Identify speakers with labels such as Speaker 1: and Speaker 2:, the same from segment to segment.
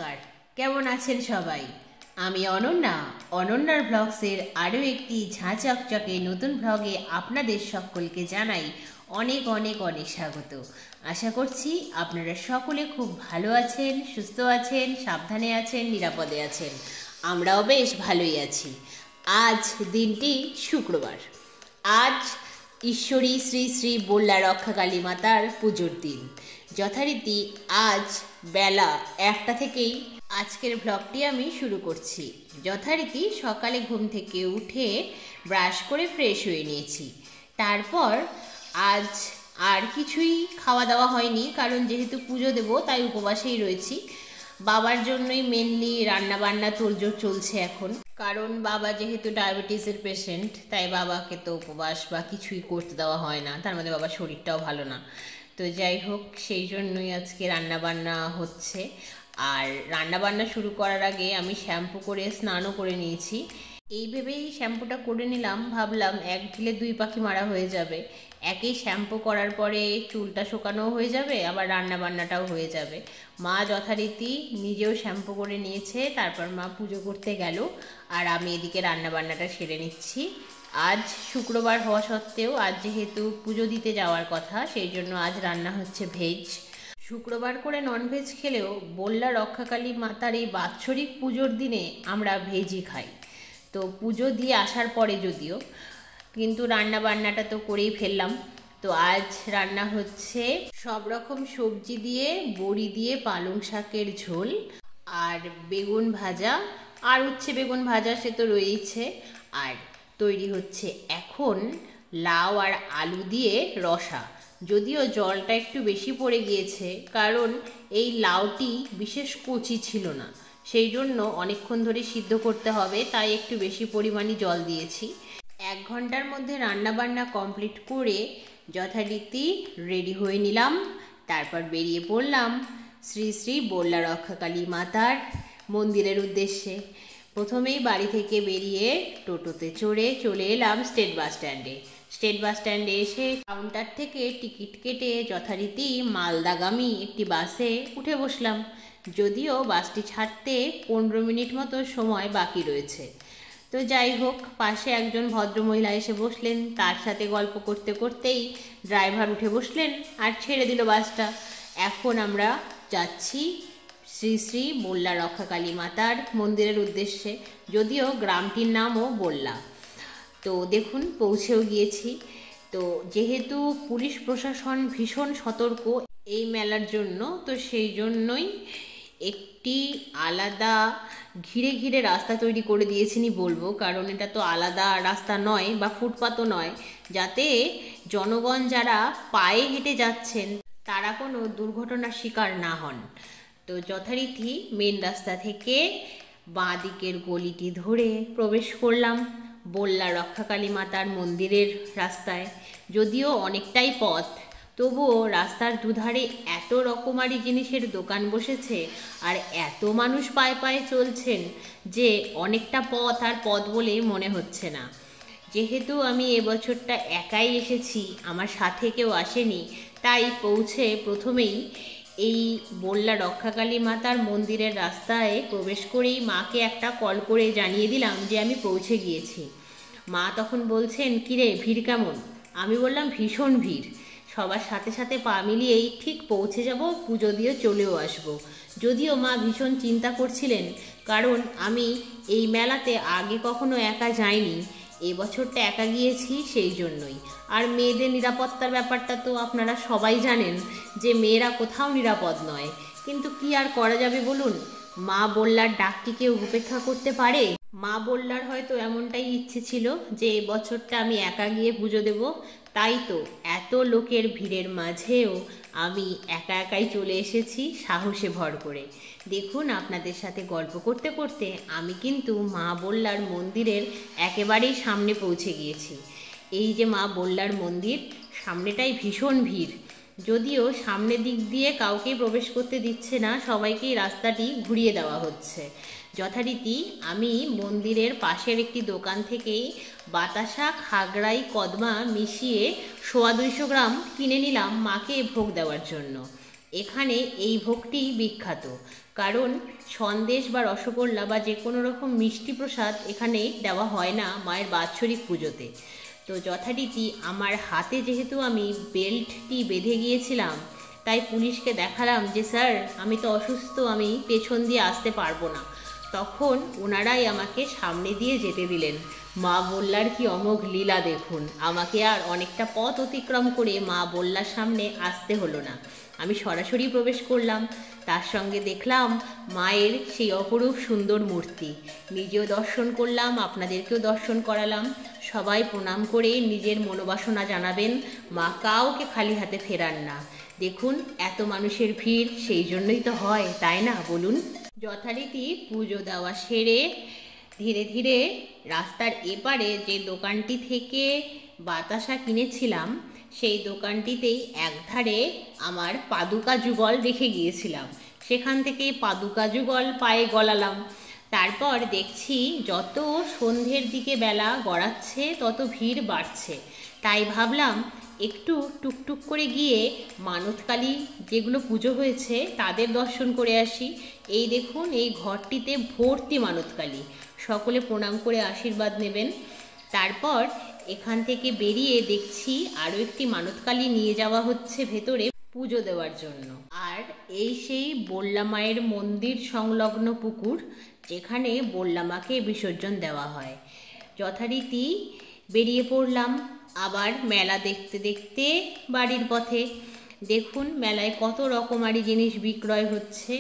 Speaker 1: নমস্কার, কেমন আছেন সবাই? আমি অনন্যা, অনন্যার ব্লগসের আরও একটি ঝাঁচকচকে নতুন ব্লগে আপনাদের সকলকে জানাই অনেক অনেক অনেক স্বাগত। আশা করছি আপনারা সকলে খুব ভালো আছেন, সুস্থ আছেন, সাবধানে আছেন, নিরাপদে আছেন। আমরাও বেশ ভালোই আছি। আজ দিনটি শুক্রবার। আজ ঈশ্বরী শ্রী শ্রী বল্লা রক্ষাকালী মাতার পুজোর দিন। যথারীতি আজ বেলা 1টা থেকেই আজকের ব্লগটি আমি শুরু করছি। যথারীতি সকালে ঘুম থেকে উঠে ব্রাশ করে ফ্রেশ হয়ে নিয়েছি। তারপর আজ আর কিছুই খাওয়া দাওয়া হয়নি, কারণ যেহেতু পুজো দেব তাই উপবাসেই রয়েছি। বাবার জন্যই মেনলি রান্নাবান্না তোড়জোড় চলছে এখন, কারণ বাবা যেহেতু ডায়াবেটিসের পেশেন্ট, তাই বাবাকে তো উপবাস বা কিছুই করতে দেওয়া হয় না। তার মধ্যে বাবার শরীরটাও ভালো না। তো যাই হোক, সেই জন্যই আজকে রান্নাবান্না হচ্ছে। আর রান্নাবান্না শুরু করার আগে আমি শ্যাম্পু করে স্নানও করে নিয়েছি। এই ভেবেই শ্যাম্পুটা করে নিলাম, ভাবলাম এক ঢিলে 2 পাখি মারা হয়ে যাবে। একেই শ্যাম্পু করার পরে চুলটা শুকানোও হয়ে যাবে, আবার রান্নাবান্নাটাও হয়ে যাবে। মা যথারীতি নিজেও শ্যাম্পু করে নিয়েছে, তারপর মা পুজো করতে গেল, আর আমি এদিকে রান্নাবান্নাটা সেরে নিচ্ছি। আজ শুক্রবার হওয়া সত্ত্বেও আজ যেহেতু পুজো দিতে যাওয়ার কথা, সেই জন্য আজ রান্না হচ্ছে ভেজ। শুক্রবার করে ননভেজ খেলেও বল্লা রক্ষাকালী মাতার এই বাৎসরিক পুজোর দিনে আমরা ভেজই খাই। তো পুজো দিয়ে আসার পরে যদিও, কিন্তু রান্না বান্নাটা তো করেই ফেললাম। তো আজ রান্না হচ্ছে সব রকম সবজি দিয়ে, বড়ি দিয়ে পালং শাকের ঝোল, আর বেগুন ভাজা, আর উচ্ছে বেগুন ভাজা সে তো রয়েছে। আর তৈরি হচ্ছে এখন লাউ আর আলু দিয়ে রসা। যদিও জলটা একটু বেশি পড়ে গিয়েছে, কারণ এই লাউটি বিশেষ কচি ছিল না, সেই জন্য অনেকক্ষণ ধরে সিদ্ধ করতে হবে, তাই একটু বেশি পরিমাণে জল দিয়েছি। 1 ঘন্টার মধ্যে রান্নাবান্না কমপ্লিট করে যথারীতি রেডি হয়ে নিলাম। তারপর বেরিয়ে পড়লাম শ্রী শ্রী বল্লা রক্ষাকালী মাতার মন্দিরের উদ্দেশ্যে। প্রথমেই বাড়ি থেকে বেরিয়ে টোটোতে চড়ে চলে এলাম স্টেট বাস স্ট্যান্ডে। স্টেট বাস স্ট্যান্ডে এসে কাউন্টার থেকে টিকিট কেটে যথারীতি মালদাগামী একটি বাসে উঠে বসলাম। যদিও বাসটি ছাড়তে 15 মিনিট মতো সময় বাকি রয়েছে। তো যাই হোক, পাশে একজন ভদ্রমহিলা এসে বসলেন, তার সাথে গল্প করতে করতেই ড্রাইভার উঠে বসলেন আর ছেড়ে দিল বাসটা। এখন আমরা যাচ্ছি শ্রী শ্রী বল্লা রক্ষাকালী মাতার মন্দিরের উদ্দেশ্যে, যদিও গ্রামটির নামও বল্লা। তো দেখুন, পৌঁছেও গিয়েছি। তো যেহেতু পুলিশ প্রশাসন ভীষণ সতর্ক এই মেলার জন্য, তো সেই জন্যই একটি আলাদা ঘিরে ঘিরে রাস্তা তৈরি করে দিয়েছিনি বলবো, কারণ এটা তো আলাদা রাস্তা নয় বা ফুটপাতও নয়, যাতে জনগণ যারা পায়ে হেঁটে যাচ্ছেন তারা কোনো দুর্ঘটনার শিকার না হন। তো যথারীতি মেন রাস্তা থেকে বাঁ দিকের গলিটি ধরে প্রবেশ করলাম বল্লা রক্ষাকালী মাতার মন্দিরের রাস্তায়। যদিও অনেকটাই পথ, তবুও রাস্তার দুধারে এত রকমারি জিনিসের দোকান বসেছে আর এত মানুষ পায়ে পায়ে চলছেন যে অনেকটা পথ আর পথ বলে মনে হচ্ছে না। যেহেতু আমি এবছরটা একাই এসেছি, আমার সাথে কেউ আসেনি, তাই পৌঁছে প্রথমেই এই বল্লা রক্ষাকালী মাতার মন্দিরের রাস্তায় প্রবেশ করেই মাকে একটা কল করে জানিয়ে দিলাম যে আমি পৌঁছে গিয়েছি। মা তখন বলছেন, কিরে ভিড় কেমন? আমি বললাম ভীষণ ভিড়, সবার সাথে সাথে পা মিলিয়েই ঠিক পৌঁছে যাব, পুজো দিয়ে চলেও আসব। যদিও মা ভীষণ চিন্তা করছিলেন, কারণ আমি এই মেলাতে আগে কখনো একা যাইনি, এবছরটা একা গিয়েছি সেই জন্যই। আর মেয়েদের নিরাপত্তার ব্যাপারটা তো আপনারা সবাই জানেন যে মেয়েরা কোথাও নিরাপদ নয়, কিন্তু কি আর করা যাবে বলুন? মা বল্লার ডাক কি কেউ উপেক্ষা করতে পারে? মা বল্লার হয়তো এমনটাই ইচ্ছে ছিল যে এবছরটা আমি একা গিয়ে পুজো দেব, তাই তো এত লোকের ভিড়ের মাঝেও আমি একা একাই চলে এসেছি সাহসে ভর করে। দেখুন, আপনাদের সাথে গল্প করতে করতে আমি কিন্তু মা বল্লার মন্দিরের একেবারেই সামনে পৌঁছে গিয়েছি। এই যে মা বল্লার মন্দির, সামনেটাই ভীষণ ভিড়। যদিও সামনের দিক দিয়ে কাউকেই প্রবেশ করতে দিচ্ছে না, সবাইকেই রাস্তাটি ঘুরিয়ে দেওয়া হচ্ছে। যথারীতি আমি মন্দিরের পাশের একটি দোকান থেকেই বাতাসা, খাগড়াই, কদমা মিশিয়ে 125 গ্রাম কিনে নিলাম মাকে ভোগ দেওয়ার জন্য। এখানে এই ভোগটি বিখ্যাত, কারণ সন্দেশ বা রসগোল্লা বা যে কোনো রকম মিষ্টি প্রসাদ এখানে দেওয়া হয় না মায়ের বাৎসরিক পুজোতে। তো যথারীতি আমার হাতে যেহেতু আমি বেল্টটি বেঁধে গিয়েছিলাম, তাই পুলিশকে দেখালাম যে স্যার আমি তো অসুস্থ, আমি পেছন দিয়ে আসতে পারবো না। তখন ওনারাই আমাকে সামনে দিয়ে যেতে দিলেন। মা বললার কি অমোঘ লীলা দেখুন, আমাকে আর অনেকটা পথ অতিক্রম করে মা বললার সামনে আসতে হলো না, আমি সরাসরি প্রবেশ করলাম। তার সঙ্গে দেখলাম মায়ের সেই অপরূপ সুন্দর মূর্তি, নিজেও দর্শন করলাম, আপনাদেরকেও দর্শন করালাম। সবাই প্রণাম করে নিজের মনোবাসনা জানাবেন, মা কাউকে খালি হাতে ফেরান না। দেখুন এত মানুষের ভিড়, সেই জন্যই তো হয়, তাই না বলুন? যথারীতি পুজো দেওয়া সেরে ধীরে ধীরে রাস্তার এপারে যে দোকানটি থেকে বাতাসা কিনেছিলাম, সেই দোকানটিতেই একধারে আমার পাদুকা যুগল রেখে গিয়েছিলাম, সেখান থেকে পাদুকা যুগল পায়ে গলালাম। তারপর দেখছি যত সন্ধ্যের দিকে বেলা গড়াচ্ছে তত ভিড় বাড়ছে, তাই ভাবলাম একটু টুকটুক করে গিয়ে মানতকালী যেগুলো পুজো হয়েছে তাদের দর্শন করে আসি। এই দেখুন এই ঘরটিতে ভর্তি মানতকালী, সকলে প্রণাম করে আশীর্বাদ নেবেন। তারপর এখান থেকে বেরিয়ে দেখছি আরও একটি মানতকালী নিয়ে যাওয়া হচ্ছে ভেতরে পুজো দেওয়ার জন্য। আর এই সেই বল্লা মায়ের মন্দির সংলগ্ন পুকুর, যেখানে বল্লা মাকে বিসর্জন দেওয়া হয়। যথারীতি বেরিয়ে পড়লাম আবার মেলা দেখতে দেখতে বাড়ির পথে। দেখুন মেলায় কত রকমারি জিনিস বিক্রয় হচ্ছে,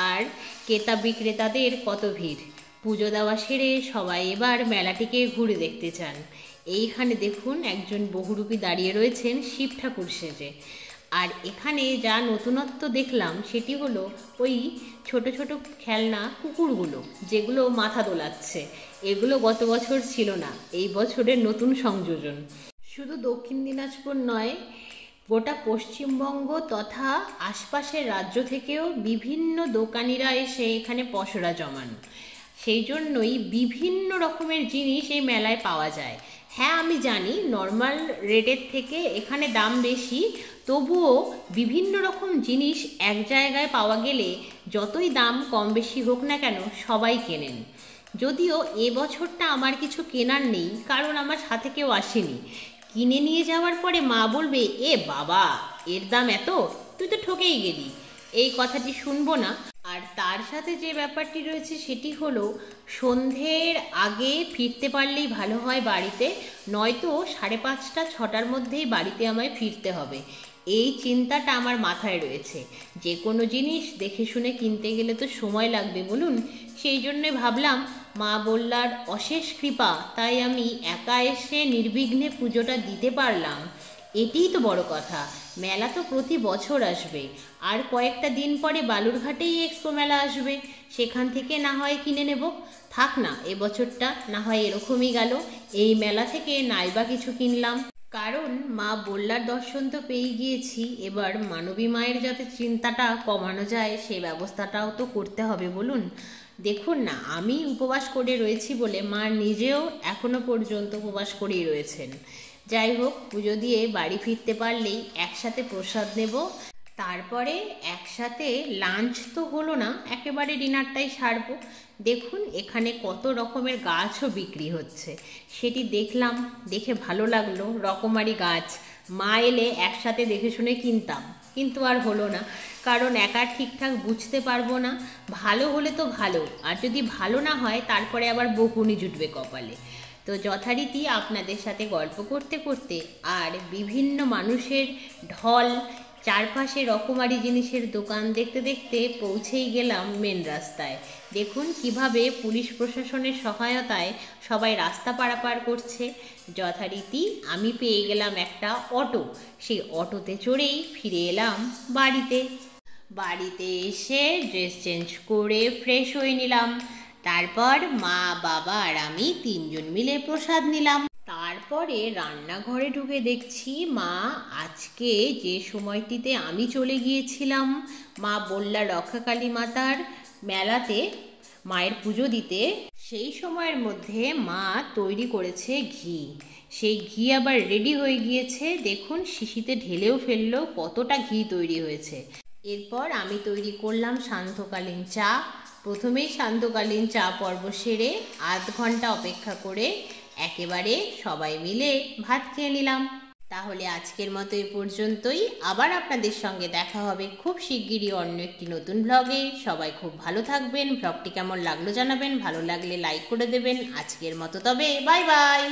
Speaker 1: আর ক্রেতা বিক্রেতাদের কত ভিড়। পুজো দেওয়া সেরে সবাই এবার মেলাটিকে ঘুরে দেখতে চান। এইখানে দেখুন একজন বহুরূপী দাঁড়িয়ে রয়েছেন শিব ঠাকুর সেজে। আর এখানে যা নতুনত্ব দেখলাম সেটি হলো ওই ছোট ছোট খেলনা কুকুরগুলো, যেগুলো মাথা দোলাচ্ছে। এগুলো গত বছর ছিল না, এই বছরের নতুন সংযোজন। শুধু দক্ষিণ দিনাজপুর নয়, গোটা পশ্চিমবঙ্গ তথা আশপাশের রাজ্য থেকেও বিভিন্ন দোকানিরা এসে এখানে পসরা জমান। সেই জন্যই বিভিন্ন রকমের জিনিস এই মেলায় পাওয়া যায়। হ্যাঁ আমি জানি নর্মাল রেটের থেকে এখানে দাম বেশি, তবুও বিভিন্ন রকম জিনিস এক জায়গায় পাওয়া গেলে যতই দাম কম বেশি হোক না কেন সবাই কেনেন। যদিও এবছরটা আমার কিছু কেনার নেই, কারণ আমার সাথে কেউ আসেনি। কিনে নিয়ে যাওয়ার পরে মা বলবে, এ বাবা এর দাম এত, তুই তো ঠকেই গেলি, এই কথাটি শুনবো না। আর তার সাথে যে ব্যাপারটি রয়েছে সেটি হলো সন্ধ্যের আগে ফিরতে পারলেই ভালো হয় বাড়িতে, নয়তো 5:30 6টার মধ্যেই বাড়িতে আমায় ফিরতে হবে। এই চিন্তাটা আমার মাথায় রয়েছে। যে কোনো জিনিস দেখে শুনে কিনতে গেলে তো সময় লাগবে বলুন, সেই জন্যে ভাবলাম মা বললার অশেষ কৃপা, তাই আমি একা এসে নির্বিঘ্নে পুজোটা দিতে পারলাম, এটিই তো বড় কথা। মেলা তো প্রতি বছর আসবে, আর কয়েকটা দিন পরে বালুরঘাটেই এক্সপো মেলা আসবে, সেখান থেকে না হয় কিনে নেব। থাক না এবছরটা না হয় এরকমই গেল, এই মেলা থেকে নাইবা কিছু কিনলাম। কারণ মা বল্লার দর্শন তো পেয়ে গিয়েছি, এবার মানবী মায়ের যাতে চিন্তাটা কমানো যায় সেই ব্যবস্থাটাও তো করতে হবে বলুন। দেখুন না, আমি উপবাস করে রয়েছি বলে মা নিজেও এখনো পর্যন্ত উপবাস করেই রয়েছেন। যাই হোক, পুজো দিয়ে বাড়ি ফিরতে পারলেই একসাথে প্রসাদ নেব, তারপরে একসাথে লাঞ্চ তো হলো না, একেবারে ডিনারটাই সারবো। দেখুন এখানে কত রকমের গাছও বিক্রি হচ্ছে, সেটি দেখলাম, দেখে ভালো লাগলো। রকমারি গাছ, মা এলে একসাথে দেখে শুনে কিনতাম, কিন্তু আর হলো না, কারণ একা ঠিকঠাক বুঝতে পারবো না। ভালো হলে তো ভালো, আর যদি ভালো না হয় তারপরে আবার বকুনি জুটবে কপালে। তো যথারীতি আপনাদের সাথে গল্প করতে করতে আর বিভিন্ন মানুষের ঢল, চারপাশে রকমারি জিনিসের দোকান দেখতে দেখতে পৌঁছেই গেলাম মেন রাস্তায়। দেখুন কিভাবে পুলিশ প্রশাসনের সহায়তায় সবাই রাস্তা পারাপার করছে। যথারীতি আমি পেয়ে গেলাম একটা অটো, সেই অটোতে চড়েই ফিরে এলাম বাড়িতে। বাড়িতে এসে ড্রেস চেঞ্জ করে ফ্রেশ হয়ে নিলাম। তারপর মা বাবা আর আমি 3 জন মিলে প্রসাদ নিলাম। তারপরে রান্নাঘরে ঢুকে দেখছি মা আজকে যে সময়টিতে আমি চলে গিয়েছিলাম মা বল্লা রক্ষাকালী মাতার মেলাতে মায়ের পুজো দিতে, সেই সময়ের মধ্যে মা তৈরি করেছে ঘি। সেই ঘি আবার রেডি হয়ে গিয়েছে, দেখুন শিশিতে ঢেলেও ফেললো, কতটা ঘি তৈরি হয়েছে। এরপর আমি তৈরি করলাম সান্ধ্যকালীন চা। প্রথমেই সান্ধ্যকালীন চা পর্ব সেরে আধ ঘন্টা অপেক্ষা করে একেবারে সবাই মিলে ভাত খেয়ে নিলাম। তাহলে আজকের মতো এ পর্যন্তই। আবার আপনাদের সঙ্গে দেখা হবে খুব শিগগিরই অন্য একটি নতুন ব্লগে। সবাই খুব ভালো থাকবেন। ব্লগটি কেমন লাগলো জানাবেন, ভালো লাগলে লাইক করে দেবেন। আজকের মতো তবে বাই বাই।